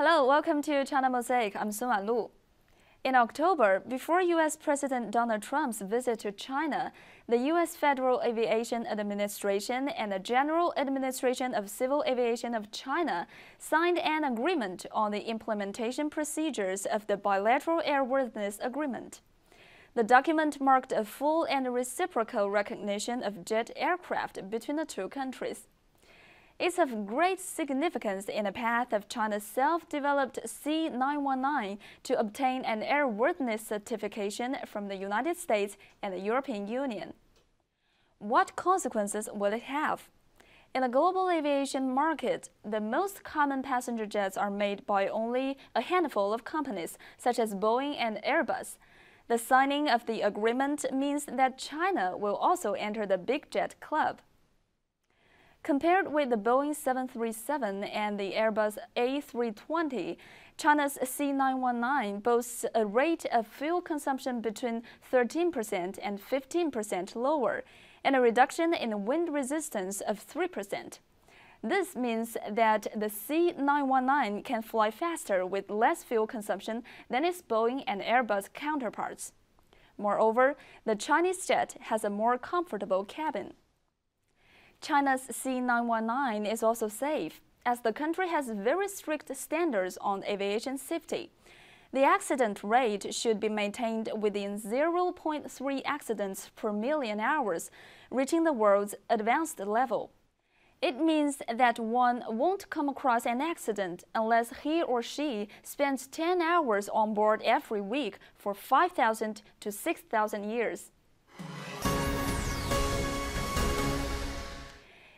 Hello, welcome to China Mosaic. I'm Sun Wanlu. In October, before U.S. President Donald Trump's visit to China, the U.S. Federal Aviation Administration and the General Administration of Civil Aviation of China signed an agreement on the implementation procedures of the bilateral airworthiness agreement. The document marked a full and reciprocal recognition of jet aircraft between the two countries. It's of great significance in the path of China's self-developed C919 to obtain an airworthiness certification from the United States and the European Union. What consequences will it have? In the global aviation market, the most common passenger jets are made by only a handful of companies, such as Boeing and Airbus. The signing of the agreement means that China will also enter the big jet club. Compared with the Boeing 737 and the Airbus A320, China's C919 boasts a rate of fuel consumption between 13% and 15% lower, and a reduction in wind resistance of 3%. This means that the C919 can fly faster with less fuel consumption than its Boeing and Airbus counterparts. Moreover, the Chinese jet has a more comfortable cabin. China's C919 is also safe, as the country has very strict standards on aviation safety. The accident rate should be maintained within 0.3 accidents per million hours, reaching the world's advanced level. It means that one won't come across an accident unless he or she spends 10 hours on board every week for 5,000 to 6,000 years.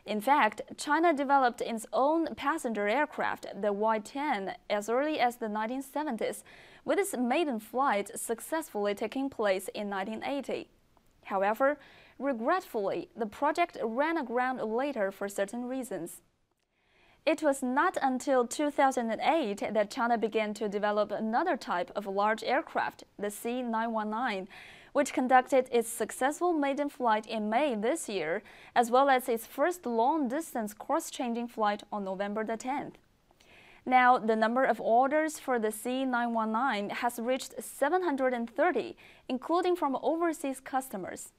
In fact, China developed its own passenger aircraft, the Y-10, as early as the 1970s, with its maiden flight successfully taking place in 1980. However, regretfully, the project ran aground later for certain reasons. It was not until 2008 that China began to develop another type of large aircraft, the C919, which conducted its successful maiden flight in May this year, as well as its first long-distance course-changing flight on November the 10th. Now, the number of orders for the C919 has reached 730, including from overseas customers.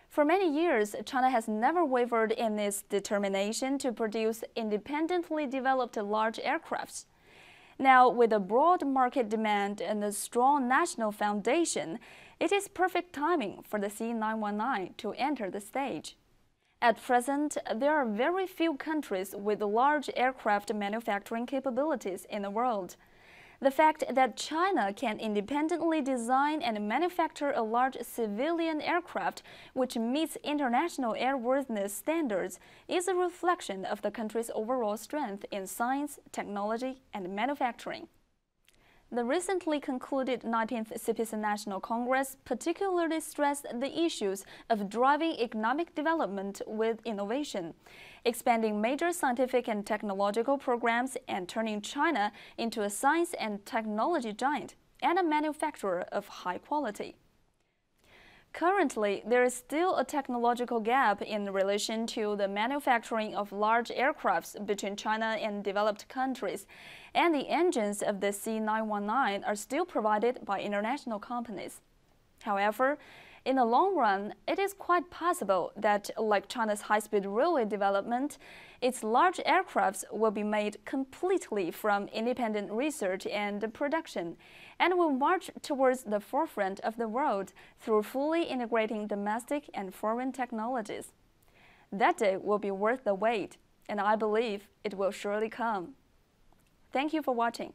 For many years, China has never wavered in its determination to produce independently developed large aircrafts. Now, with a broad market demand and a strong national foundation, it is perfect timing for the C919 to enter the stage. At present, there are very few countries with large aircraft manufacturing capabilities in the world. The fact that China can independently design and manufacture a large civilian aircraft which meets international airworthiness standards is a reflection of the country's overall strength in science, technology, and manufacturing. The recently concluded 19th CPC National Congress particularly stressed the issues of driving economic development with innovation, expanding major scientific and technological programs, and turning China into a science and technology giant and a manufacturer of high quality. Currently, there is still a technological gap in relation to the manufacturing of large aircrafts between China and developed countries, and the engines of the C919 are still provided by international companies. However, in the long run, it is quite possible that, like China's high-speed railway development, its large aircrafts will be made completely from independent research and production, and will march towards the forefront of the world through fully integrating domestic and foreign technologies. That day will be worth the wait, and I believe it will surely come. Thank you for watching.